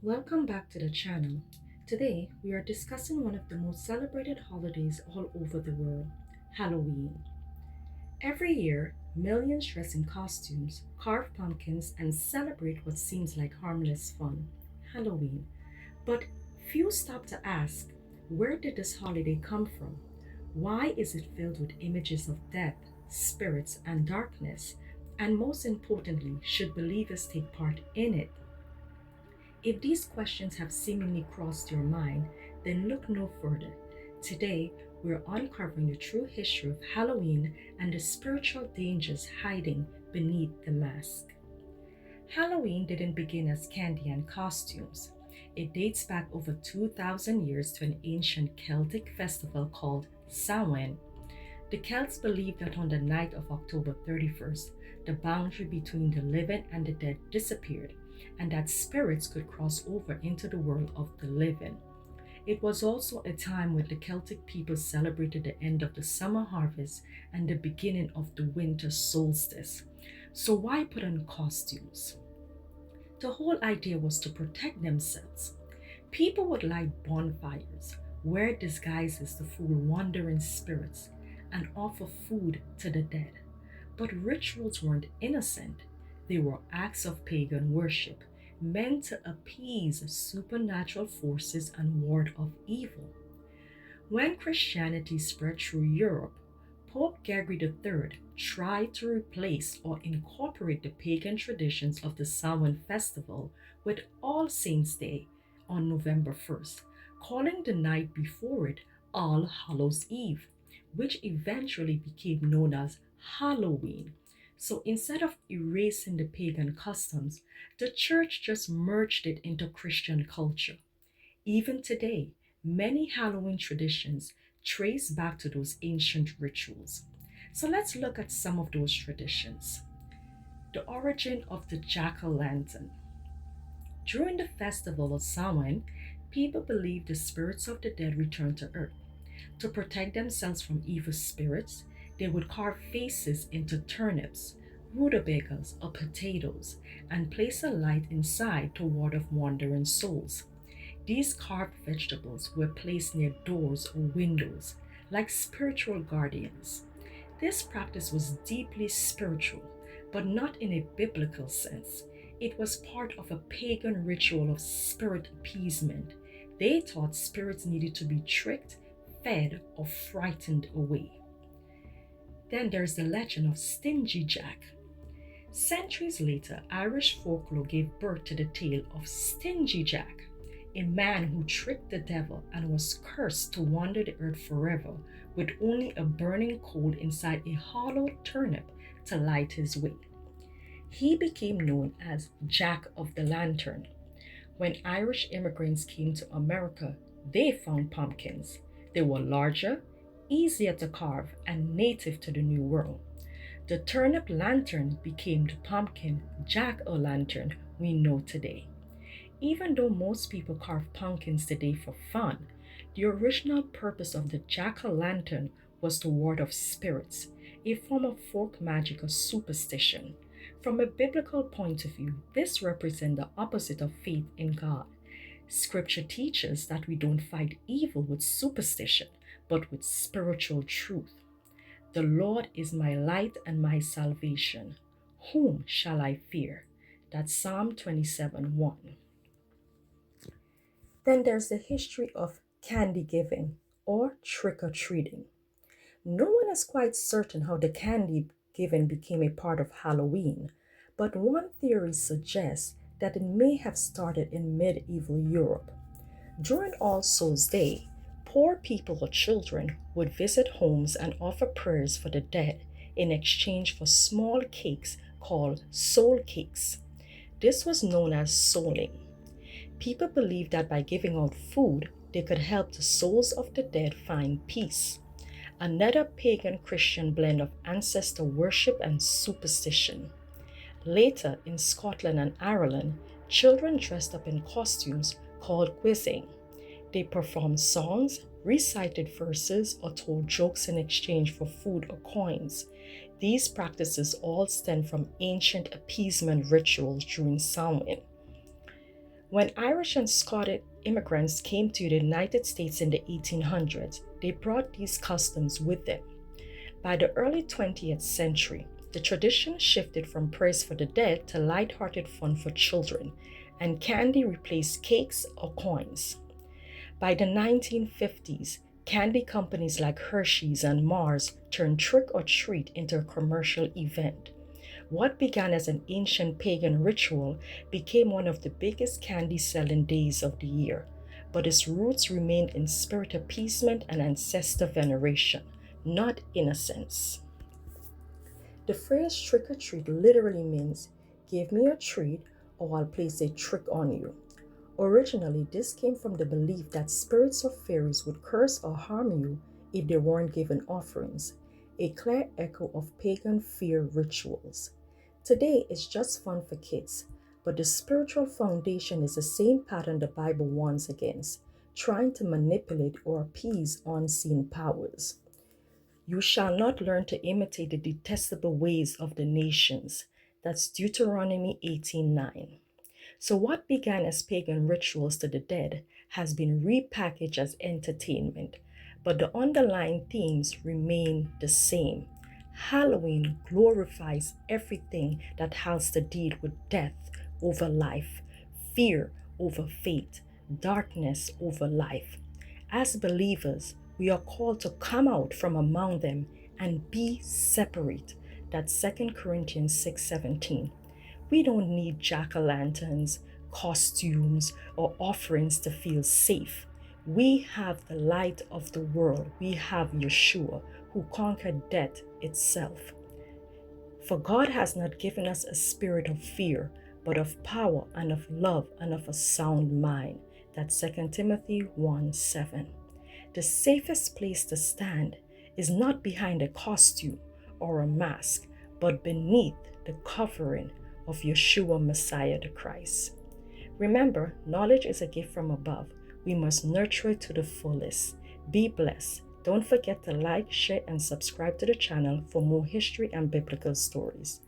Welcome back to the channel. Today, we are discussing one of the most celebrated holidays all over the world, Halloween. Every year, millions dress in costumes, carve pumpkins, and celebrate what seems like harmless fun, Halloween. But few stop to ask, where did this holiday come from? Why is it filled with images of death, spirits, and darkness? And most importantly, should believers take part in it? If these questions have seemingly crossed your mind, then look no further. Today, we're uncovering the true history of Halloween and the spiritual dangers hiding beneath the mask. Halloween didn't begin as candy and costumes. It dates back over 2,000 years to an ancient Celtic festival called Samhain. The Celts believed that on the night of October 31st, the boundary between the living and the dead disappeared, and that spirits could cross over into the world of the living. It was also a time when the Celtic people celebrated the end of the summer harvest and the beginning of the winter solstice. So, why put on costumes? The whole idea was to protect themselves. People would light bonfires, wear disguises to fool wandering spirits, and offer food to the dead. But rituals weren't innocent, they were acts of pagan worship meant to appease supernatural forces and ward off evil. When Christianity spread through Europe, Pope Gregory III tried to replace or incorporate the pagan traditions of the Samhain festival with All Saints' Day on November 1st, calling the night before it All Hallows' Eve, which eventually became known as Halloween. So instead of erasing the pagan customs, the church just merged it into Christian culture. Even today, many Halloween traditions trace back to those ancient rituals. So let's look at some of those traditions. The origin of the jack o' lantern. During the festival of Samhain, people believe the spirits of the dead return to earth. To protect themselves from evil spirits, they would carve faces into turnips, rutabagas, or potatoes, and place a light inside to ward off wandering souls. These carved vegetables were placed near doors or windows, like spiritual guardians. This practice was deeply spiritual, but not in a biblical sense. It was part of a pagan ritual of spirit appeasement. They thought spirits needed to be tricked, fed, or frightened away. Then there's the legend of Stingy Jack. Centuries later, Irish folklore gave birth to the tale of Stingy Jack, a man who tricked the devil and was cursed to wander the earth forever with only a burning coal inside a hollow turnip to light his way. He became known as Jack of the Lantern. When Irish immigrants came to America, they found pumpkins. They were larger, easier to carve, and native to the New World. The turnip lantern became the pumpkin jack-o'-lantern we know today. Even though most people carve pumpkins today for fun, the original purpose of the jack-o'-lantern was to ward off spirits, a form of folk magic or superstition. From a biblical point of view, this represents the opposite of faith in God. Scripture teaches that we don't fight evil with superstition, but with spiritual truth. The Lord is my light and my salvation. Whom shall I fear? That's Psalm 27:1. Then there's the history of candy giving or trick or treating. No one is quite certain how the candy giving became a part of Halloween, but one theory suggests that it may have started in medieval Europe. During All Souls' Day, poor people or children would visit homes and offer prayers for the dead in exchange for small cakes called soul cakes. This was known as souling. People believed that by giving out food, they could help the souls of the dead find peace. Another pagan Christian blend of ancestor worship and superstition. Later, in Scotland and Ireland, children dressed up in costumes called quizzing. They performed songs, recited verses, or told jokes in exchange for food or coins. These practices all stem from ancient appeasement rituals during Samhain. When Irish and Scottish immigrants came to the United States in the 1800s, they brought these customs with them. By the early 20th century, the tradition shifted from praise for the dead to light-hearted fun for children, and candy replaced cakes or coins. By the 1950s, candy companies like Hershey's and Mars turned trick or treat into a commercial event. What began as an ancient pagan ritual became one of the biggest candy selling days of the year, but its roots remained in spirit appeasement and ancestor veneration, not innocence. The phrase trick or treat literally means give me a treat or I'll place a trick on you. Originally, this came from the belief that spirits or fairies would curse or harm you if they weren't given offerings, a clear echo of pagan fear rituals. Today, it's just fun for kids, but the spiritual foundation is the same pattern the Bible warns against, trying to manipulate or appease unseen powers. You shall not learn to imitate the detestable ways of the nations. That's Deuteronomy 18:9. So, what began as pagan rituals to the dead has been repackaged as entertainment, but the underlying themes remain the same. Halloween glorifies everything that has to deal with death over life, fear over faith, darkness over life. As believers, we are called to come out from among them and be separate. That's 2 Corinthians 6:17. We don't need jack-o'-lanterns, costumes, or offerings to feel safe. We have the light of the world. We have Yeshua, who conquered death itself. For God has not given us a spirit of fear, but of power and of love and of a sound mind. That's 2 Timothy 1:7. The safest place to stand is not behind a costume or a mask, but beneath the covering of Yeshua Messiah the Christ. Remember, knowledge is a gift from above. We must nurture it to the fullest. Be blessed. Don't forget to like, share, and subscribe to the channel for more history and biblical stories.